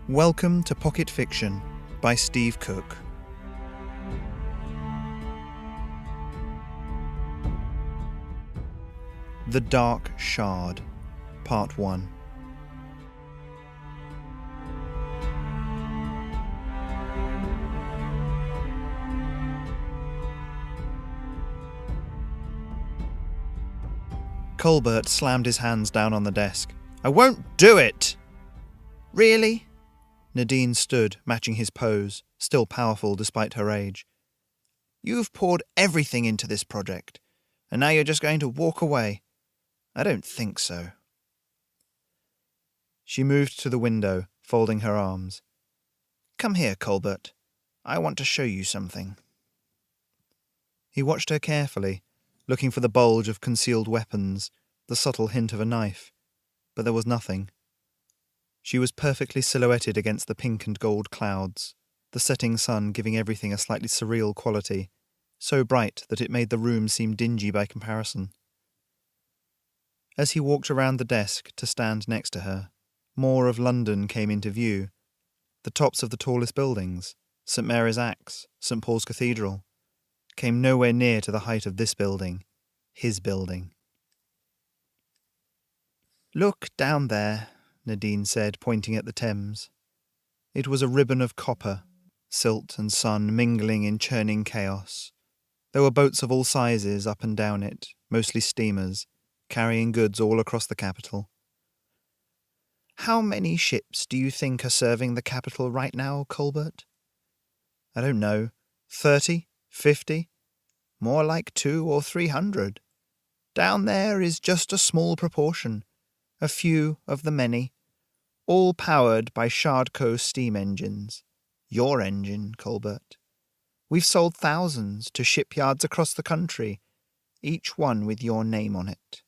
Welcome to Pocket Fiction by Steve Cook. The Dark Shard, Part 1. Colbert slammed his hands down on the desk. "I won't do it!" "Really?" Nadine stood, matching his pose, still powerful despite her age. "You've poured everything into this project, and now you're just going to walk away. I don't think so." She moved to the window, folding her arms. "Come here, Colbert. I want to show you something." He watched her carefully, looking for the bulge of concealed weapons, the subtle hint of a knife, but there was nothing. She was perfectly silhouetted against the pink and gold clouds, the setting sun giving everything a slightly surreal quality, so bright that it made the room seem dingy by comparison. As he walked around the desk to stand next to her, more of London came into view. The tops of the tallest buildings, St. Mary's Axe, St. Paul's Cathedral, came nowhere near to the height of this building, his building. "Look down there," Nadine said, pointing at the Thames. It was a ribbon of copper, silt and sun mingling in churning chaos. There were boats of all sizes up and down it, mostly steamers, carrying goods all across the capital. "How many ships do you think are serving the capital right now, Colbert?" "I don't know. 30? 50? More like 200 or 300. Down there is just a small proportion. A few of the many, all powered by Shardco steam engines. Your engine, Colbert. We've sold thousands to shipyards across the country, each one with your name on it."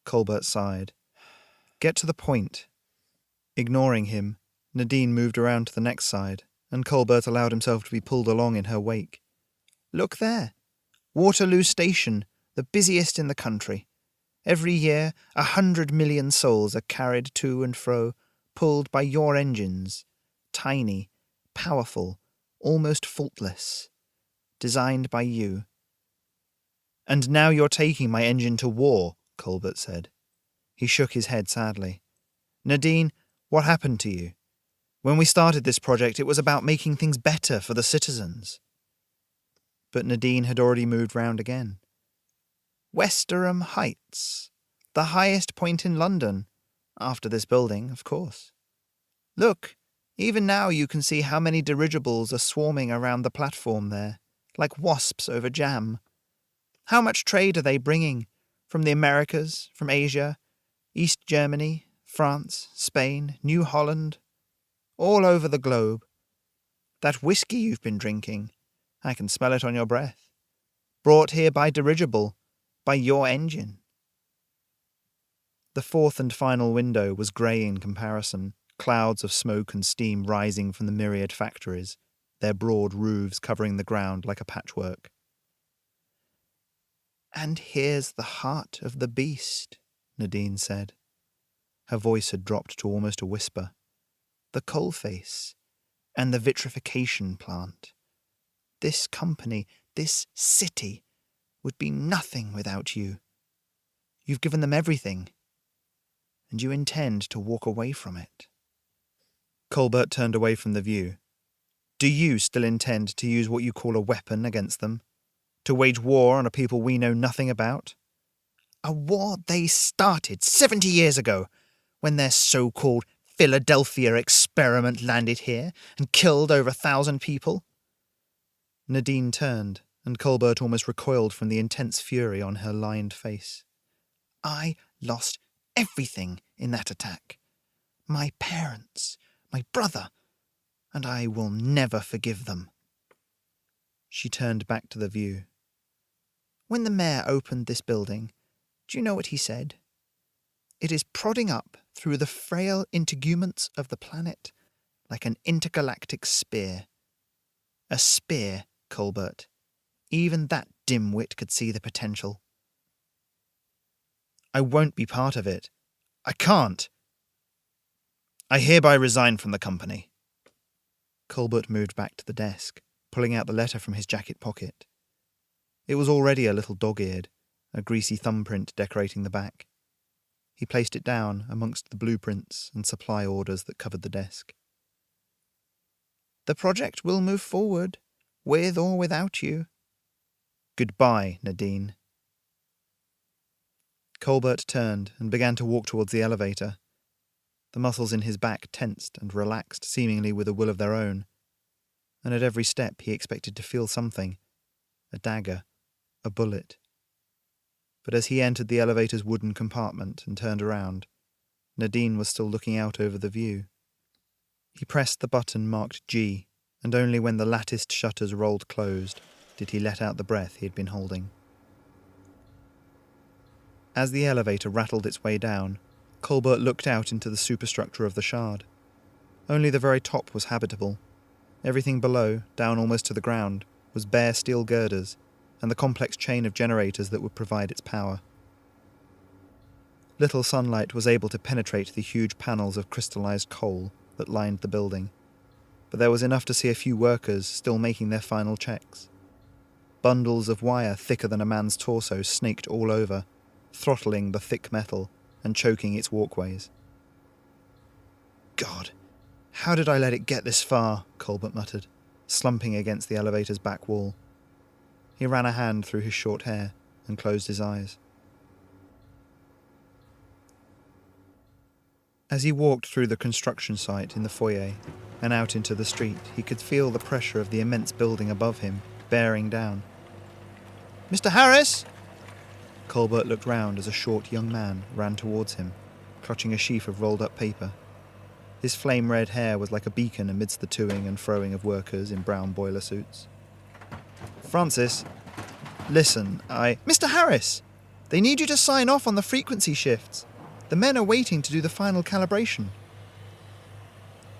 Colbert sighed. "Get to the point." Ignoring him, Nadine moved around to the next side, and Colbert allowed himself to be pulled along in her wake. "Look there. Waterloo Station, the busiest in the country. Every year, 100 million souls are carried to and fro, pulled by your engines. Tiny, powerful, almost faultless. Designed by you." "And now you're taking my engine to war," Colbert said. He shook his head sadly. "Nadine, what happened to you? When we started this project, it was about making things better for the citizens." But Nadine had already moved round again. "Westerham Heights, the highest point in London, after this building, of course. Look, even now you can see how many dirigibles are swarming around the platform there, like wasps over jam. How much trade are they bringing? From the Americas, from Asia, East Germany, France, Spain, New Holland, all over the globe. That whiskey you've been drinking, I can smell it on your breath. Brought here by dirigible, by your engine." The fourth and final window was grey in comparison, clouds of smoke and steam rising from the myriad factories, their broad roofs covering the ground like a patchwork. "And here's the heart of the beast," Nadine said. Her voice had dropped to almost a whisper. "The coalface and the vitrification plant. This company, this city, would be nothing without you. You've given them everything, and you intend to walk away from it." Colbert turned away from the view. "Do you still intend to use what you call a weapon against them? To wage war on a people we know nothing about?" "A war they started 70 years ago, when their so-called Philadelphia experiment landed here and killed over 1,000 people." Nadine turned, and Colbert almost recoiled from the intense fury on her lined face. "I lost everything in that attack. My parents, my brother, and I will never forgive them." She turned back to the view. "When the mayor opened this building, do you know what he said? 'It is prodding up through the frail integuments of the planet like an intergalactic spear.' A spear, Colbert. Even that dimwit could see the potential." "I won't be part of it. I can't." I hereby resign from the company. Colbert moved back to the desk, pulling out the letter from his jacket pocket. It was already a little dog-eared, a greasy thumbprint decorating the back. He placed it down amongst the blueprints and supply orders that covered the desk. The project will move forward, with or without you. Goodbye, Nadine. Colbert turned and began to walk towards the elevator. The muscles in his back tensed and relaxed seemingly with a will of their own, and at every step he expected to feel something, a dagger, a bullet. But as he entered the elevator's wooden compartment and turned around, Nadine was still looking out over the view. He pressed the button marked G, and only when the latticed shutters rolled closed did he let out the breath he had been holding. As the elevator rattled its way down, Colbert looked out into the superstructure of the shard. Only the very top was habitable. Everything below, down almost to the ground, was bare steel girders, and the complex chain of generators that would provide its power. Little sunlight was able to penetrate the huge panels of crystallized coal that lined the building, but there was enough to see a few workers still making their final checks. Bundles of wire thicker than a man's torso snaked all over, throttling the thick metal and choking its walkways. God, how did I let it get this far? Colbert muttered, slumping against the elevator's back wall. He ran a hand through his short hair and closed his eyes. As he walked through the construction site in the foyer and out into the street, he could feel the pressure of the immense building above him bearing down. Mr. Harris! Colbert looked round as a short young man ran towards him, clutching a sheaf of rolled-up paper. His flame-red hair was like a beacon amidst the toing and froing of workers in brown boiler suits. Francis, listen, Mr. Harris! They need you to sign off on the frequency shifts. The men are waiting to do the final calibration.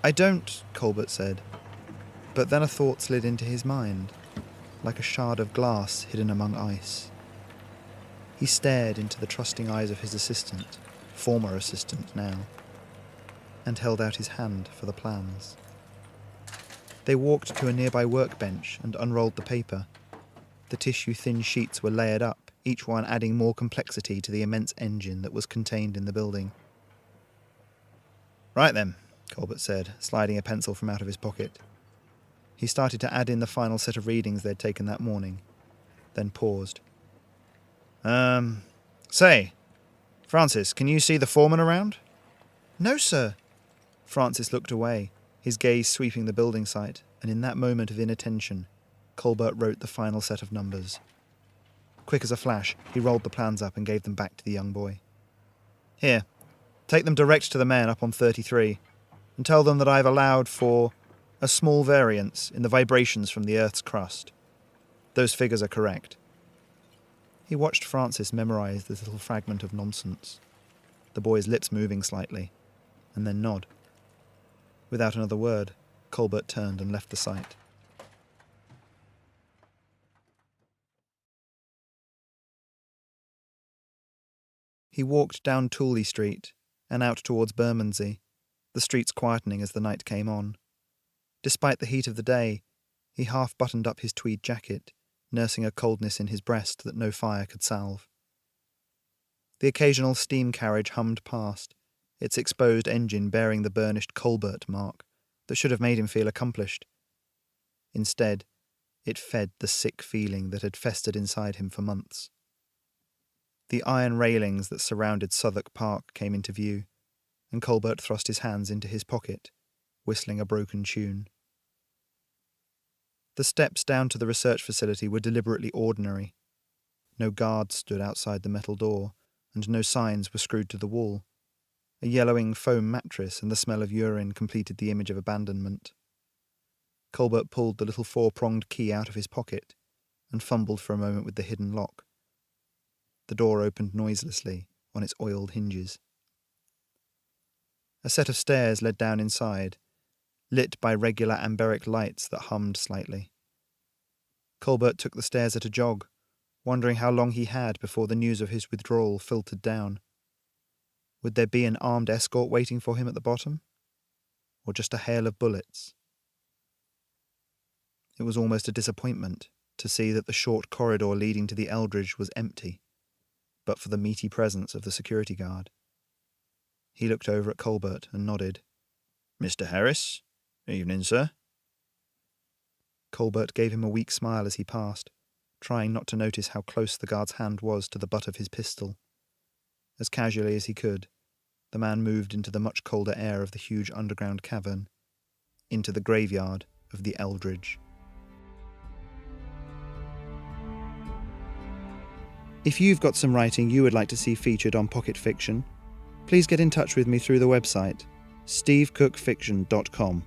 I don't, Colbert said. But then a thought slid into his mind, like a shard of glass hidden among ice. He stared into the trusting eyes of his assistant, former assistant now, and held out his hand for the plans. They walked to a nearby workbench and unrolled the paper. The tissue-thin sheets were layered up, each one adding more complexity to the immense engine that was contained in the building. Right then, Colbert said, sliding a pencil from out of his pocket. He started to add in the final set of readings they'd taken that morning, then paused. Say, Francis, can you see the foreman around? No, sir. Francis looked away, his gaze sweeping the building site, and in that moment of inattention, Colbert wrote the final set of numbers. Quick as a flash, he rolled the plans up and gave them back to the young boy. Here, take them direct to the men up on 33, and tell them that I've allowed for a small variance in the vibrations from the Earth's crust. Those figures are correct. He watched Francis memorize this little fragment of nonsense, the boy's lips moving slightly, and then nod. Without another word, Colbert turned and left the site. He walked down Tooley Street and out towards Bermondsey, the streets quietening as the night came on. Despite the heat of the day, he half buttoned up his tweed jacket, nursing a coldness in his breast that no fire could salve. The occasional steam carriage hummed past, its exposed engine bearing the burnished Colbert mark that should have made him feel accomplished. Instead, it fed the sick feeling that had festered inside him for months. The iron railings that surrounded Southwark Park came into view, and Colbert thrust his hands into his pocket, whistling a broken tune. The steps down to the research facility were deliberately ordinary. No guards stood outside the metal door, and no signs were screwed to the wall. A yellowing foam mattress and the smell of urine completed the image of abandonment. Colbert pulled the little four-pronged key out of his pocket and fumbled for a moment with the hidden lock. The door opened noiselessly on its oiled hinges. A set of stairs led down inside, lit by regular amberic lights that hummed slightly. Colbert took the stairs at a jog, wondering how long he had before the news of his withdrawal filtered down. Would there be an armed escort waiting for him at the bottom? or just a hail of bullets? It was almost a disappointment to see that the short corridor leading to the Eldridge was empty, but for the meaty presence of the security guard. He looked over at Colbert and nodded. "Mr. Harris? Evening, sir." Colbert gave him a weak smile as he passed, trying not to notice how close the guard's hand was to the butt of his pistol. As casually as he could, the man moved into the much colder air of the huge underground cavern, into the graveyard of the Eldridge. If you've got some writing you would like to see featured on Pocket Fiction, please get in touch with me through the website stevecookfiction.com.